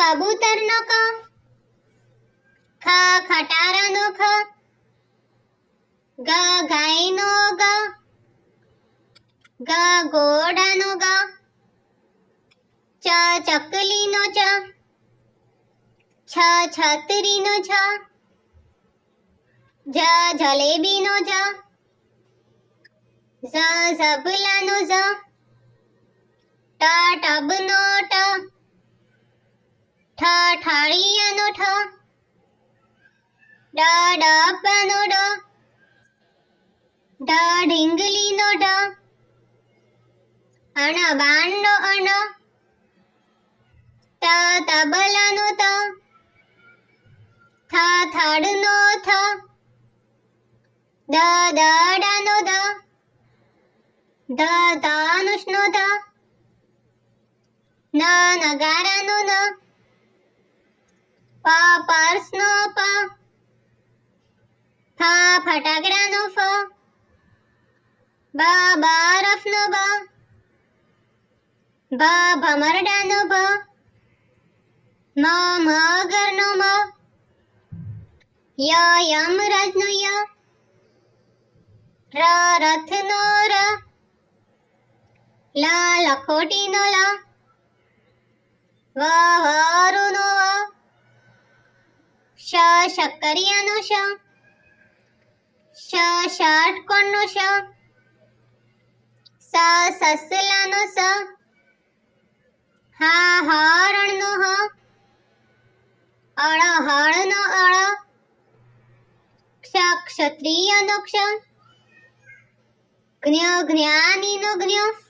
કબૂતરનો ક, ખ ખટારાનો ખ, ગ ગાયનો ગ, ગ ઘોડાનો ગ, ચ ચકલીનો ચ, છ છત્રીનો છ, જ જલેબીનો જ, ઝ ઝબલાનો ઝ, ટ ટબનો ટ, ઠ ઠળિયાનો ઠ, ડ ડબાનો ડ, ઢ ઢીંગલીનો ઢ, અણ બાણનો અણ, ત તબલાનો ત, થ થડનો થ, દ દડાનો દ, ધ ધનુષનો ધ, ન નગારાનો ન, પ પર્સનો પ, ફ ફટાકડાનો ફ, બ બરફનો બ, ભ ભમરડાનો ભ, મ મગરનો મ, ય યમરાજનો ય, ર રથનો ર, લ લખોટીનો લ, વ વરુનો વ, શ શક્કરિયાનો શ, ષટકોણનો શ, સ સસલાનો સ, હ હરણનો હ, અળ હળનો અળ, ક્ષ ક્ષત્રિયનો ક્ષ, જ્ઞ જ્ઞાનીનો જ્ઞ,